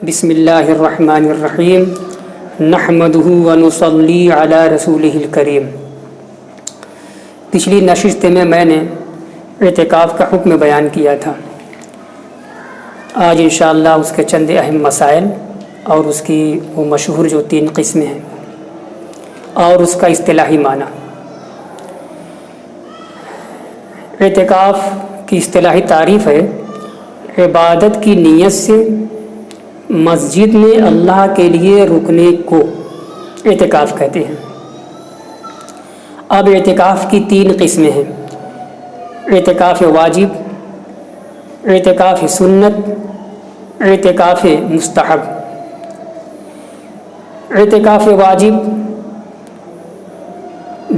بسم اللہ الرحمن الرحیم نحمدہ ونصلی علی رسولہ الکریم۔ پچھلی نشست میں نے اعتکاف کا حکم بیان کیا تھا۔ آج انشاءاللہ اس کے چند اہم مسائل اور اس کی وہ مشہور جو 3 قسمیں ہیں اور اس کا اصطلاحی معنی۔ اعتکاف کی اصطلاحی تعریف ہے: عبادت کی نیت سے مسجد میں اللہ کے لیے رکنے کو اعتکاف کہتے ہیں۔ اب اعتکاف کی 3 قسمیں ہیں: اعتکاف واجب، اعتکاف سنت، اعتکاف مستحب۔ اعتکاف واجب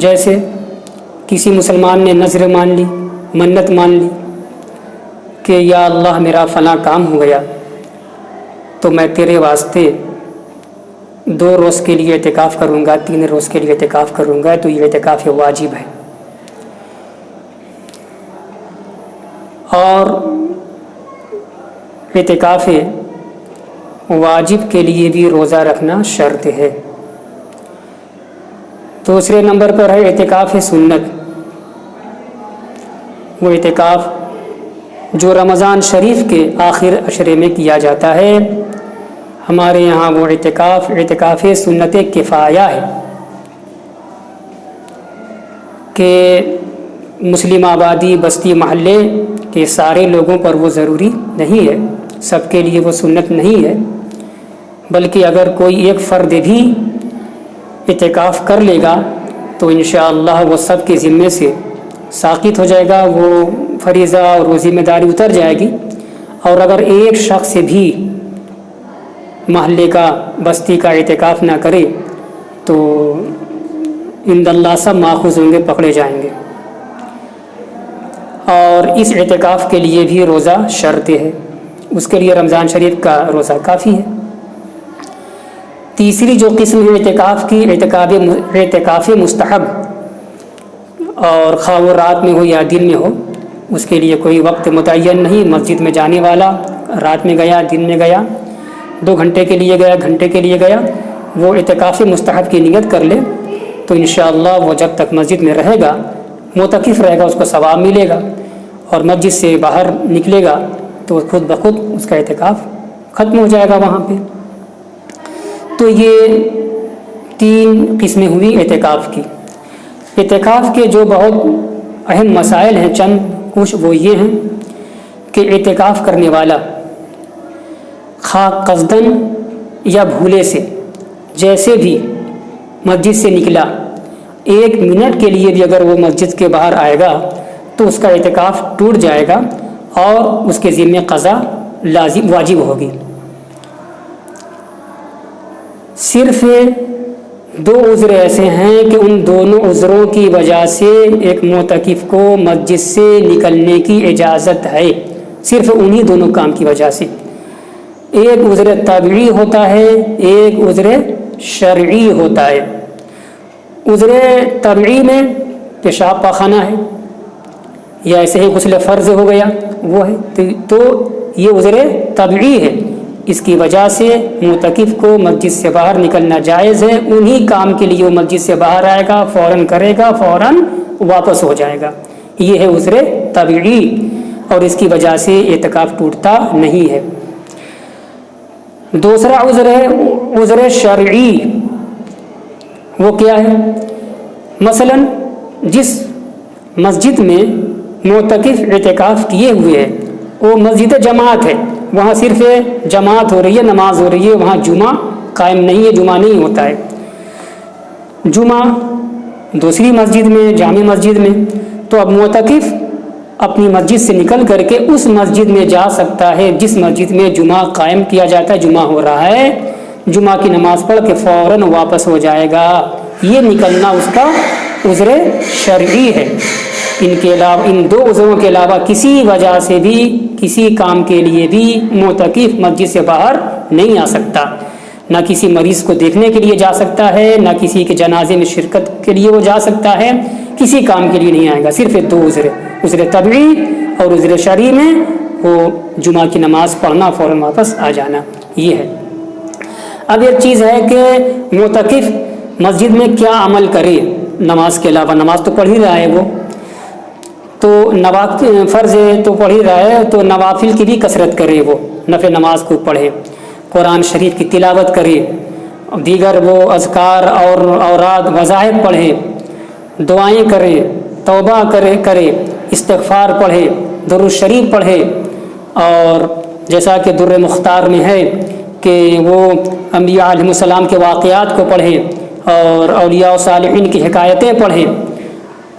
جیسے کسی مسلمان نے نذر مان لی، منت مان لی کہ یا اللہ میرا فلاں کام ہو گیا تو میں تیرے واسطے 2 روز کے لیے اعتکاف کروں گا، 3 روز کے لیے اعتکاف کروں گا، تو یہ اعتکاف واجب ہے۔ اور اعتکاف واجب کے لیے بھی روزہ رکھنا شرط ہے۔ دوسرے نمبر پر ہے اعتکاف سنت، وہ اعتکاف جو رمضان شریف کے آخر عشرے میں کیا جاتا ہے۔ ہمارے یہاں وہ اعتکاف سنت کفایہ ہے کہ مسلم آبادی بستی محلے کے سارے لوگوں پر وہ ضروری نہیں ہے، سب کے لیے وہ سنت نہیں ہے، بلکہ اگر کوئی ایک فرد بھی اعتکاف کر لے گا تو انشاءاللہ وہ سب کے ذمے سے ساقط ہو جائے گا، وہ فریضہ اور وہ ذمہ داری اتر جائے گی۔ اور اگر ایک شخص بھی محلے کا بستی کا اعتکاف نہ کرے تو عند اللہ سب ماخوذ ہوں گے، پکڑے جائیں گے۔ اور اس اعتکاف کے لیے بھی روزہ شرط ہے، اس کے لیے رمضان شریف کا روزہ کافی ہے۔ تیسری جو قسم ہے اعتکاف کی، اعتکاف مستحب، اور خواہ وہ رات میں ہو یا دن میں ہو، اس کے لیے کوئی وقت متعین نہیں۔ مسجد میں جانے والا رات میں گیا، دن میں گیا، 2 گھنٹے کے لیے گیا، گھنٹے کے لیے گیا، وہ اعتکاف مستحب کی نیت کر لے تو انشاءاللہ وہ جب تک مسجد میں رہے گا، معتکف رہے گا، اس کو ثواب ملے گا، اور مسجد سے باہر نکلے گا تو خود بخود اس کا اعتکاف ختم ہو جائے گا وہاں پہ۔ تو یہ 3 قسمیں ہوئی اعتکاف کی۔ اعتکاف کے جو بہت اہم مسائل ہیں، چند کچھ وہ یہ ہیں کہ اعتکاف کرنے والا خواہ قصداً یا بھولے سے جیسے بھی مسجد سے نکلا، 1 منٹ کے لیے بھی اگر وہ مسجد کے باہر آئے گا تو اس کا اعتکاف ٹوٹ جائے گا اور اس کے ذمے قضا واجب ہوگی۔ صرف 2 عذر ایسے ہیں کہ ان دونوں عذروں کی وجہ سے ایک معتکف کو مسجد سے نکلنے کی اجازت ہے، صرف انہی دونوں کام کی وجہ سے۔ ایک عذر طبعی ہوتا ہے، ایک عذر شرعی ہوتا ہے۔ عذر طبعی میں پیشاب پاخانہ ہے یا ایسے ہی غسل فرض ہو گیا وہ ہے، تو یہ عذر طبعی ہے، اس کی وجہ سے معتکف کو مسجد سے باہر نکلنا جائز ہے۔ انہی کام کے لیے وہ مسجد سے باہر آئے گا، فوراً کرے گا، فوراً واپس ہو جائے گا، یہ ہے عذر طبعی، اور اس کی وجہ سے اعتکاف ٹوٹتا نہیں ہے۔ دوسرا عذر ہے عذر شرعی۔ وہ کیا ہے؟ مثلا جس مسجد میں معتکف اعتکاف کیے ہوئے ہے وہ مسجد جماعت ہے، وہاں صرف جماعت ہو رہی ہے، نماز ہو رہی ہے، وہاں جمعہ قائم نہیں ہے، جمعہ نہیں ہوتا ہے۔ جمعہ دوسری مسجد میں، جامع مسجد میں، تو اب معتکف اپنی مسجد سے نکل کر کے اس مسجد میں جا سکتا ہے جس مسجد میں جمعہ قائم کیا جاتا ہے، جمعہ ہو رہا ہے، جمعہ کی نماز پڑھ کے فوراً واپس ہو جائے گا۔ یہ نکلنا اس کا عذر شرعی ہے۔ ان کے علاوہ، ان 2 عذروں کے علاوہ کسی وجہ سے بھی، کسی کام کے لیے بھی معتکف مسجد سے باہر نہیں آ سکتا، نہ کسی مریض کو دیکھنے کے لیے جا سکتا ہے، نہ کسی کے جنازے میں شرکت کے لیے وہ جا سکتا ہے، کسی کام کے لیے نہیں آئے گا۔ صرف 2 عذر، عذر طبعی اور عذر شرعی میں وہ جمعہ کی نماز پڑھنا، فوراً واپس آ جانا، یہ ہے۔ اب ایک چیز ہے کہ معتکف مسجد میں کیا عمل کرے نماز کے علاوہ، نماز تو پڑھ ہی رہا ہے وہ، تو فرض ہے تو پڑھ ہی رہا ہے، تو نوافل کی بھی کثرت کرے، وہ نفل نماز کو پڑھے، قرآن شریف کی تلاوت کرے، دیگر وہ اذکار اور اوراد وظائف پڑھے، دعائیں کرے، توبہ کرے، استغفار پڑھے، درود شریف پڑھے، اور جیسا کہ در مختار میں ہے کہ وہ انبیاء علیہ السلام کے واقعات کو پڑھے اور اولیاء و صالحین کی حکایتیں پڑھے۔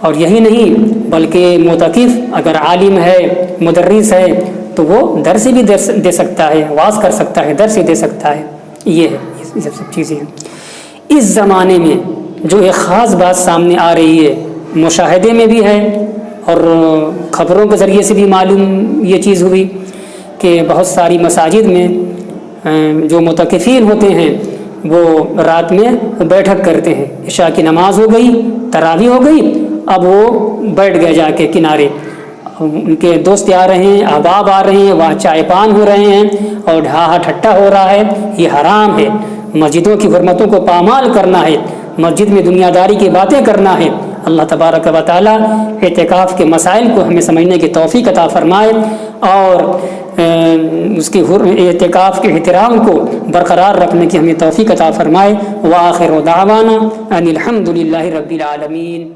اور یہی نہیں بلکہ معتکف اگر عالم ہے، مدرس ہے، تو وہ درس بھی دے سکتا ہے، واعظ کر سکتا ہے، درس دے سکتا ہے، یہ ہے، یہ سب چیزیں ہیں۔ اس زمانے میں جو ایک خاص بات سامنے آ رہی ہے، مشاہدے میں بھی ہے اور خبروں کے ذریعے سے بھی معلوم یہ چیز ہوئی کہ بہت ساری مساجد میں جو معتکفین ہوتے ہیں وہ رات میں بیٹھک کرتے ہیں، عشاء کی نماز ہو گئی، تراویح ہو گئی، اب وہ بیٹھ گئے جا کے کنارے، ان کے دوست آ رہے ہیں، احباب آ رہے ہیں، وہاں چائے پان ہو رہے ہیں اور ڈھاہا ٹھٹا ہو رہا ہے، یہ حرام ہے۔ مسجدوں کی حرمتوں کو پامال کرنا ہے، مسجد میں دنیا داری کی باتیں کرنا ہے۔ اللہ تبارک و تعالیٰ اعتکاف کے مسائل کو ہمیں سمجھنے کی توفیق عطا فرمائے اور اس کی اعتکاف کے احترام کو برقرار رکھنے کی ہمیں توفیق عطا فرمائے۔ وآخر دعوانا ان الحمد للہ رب العالمین۔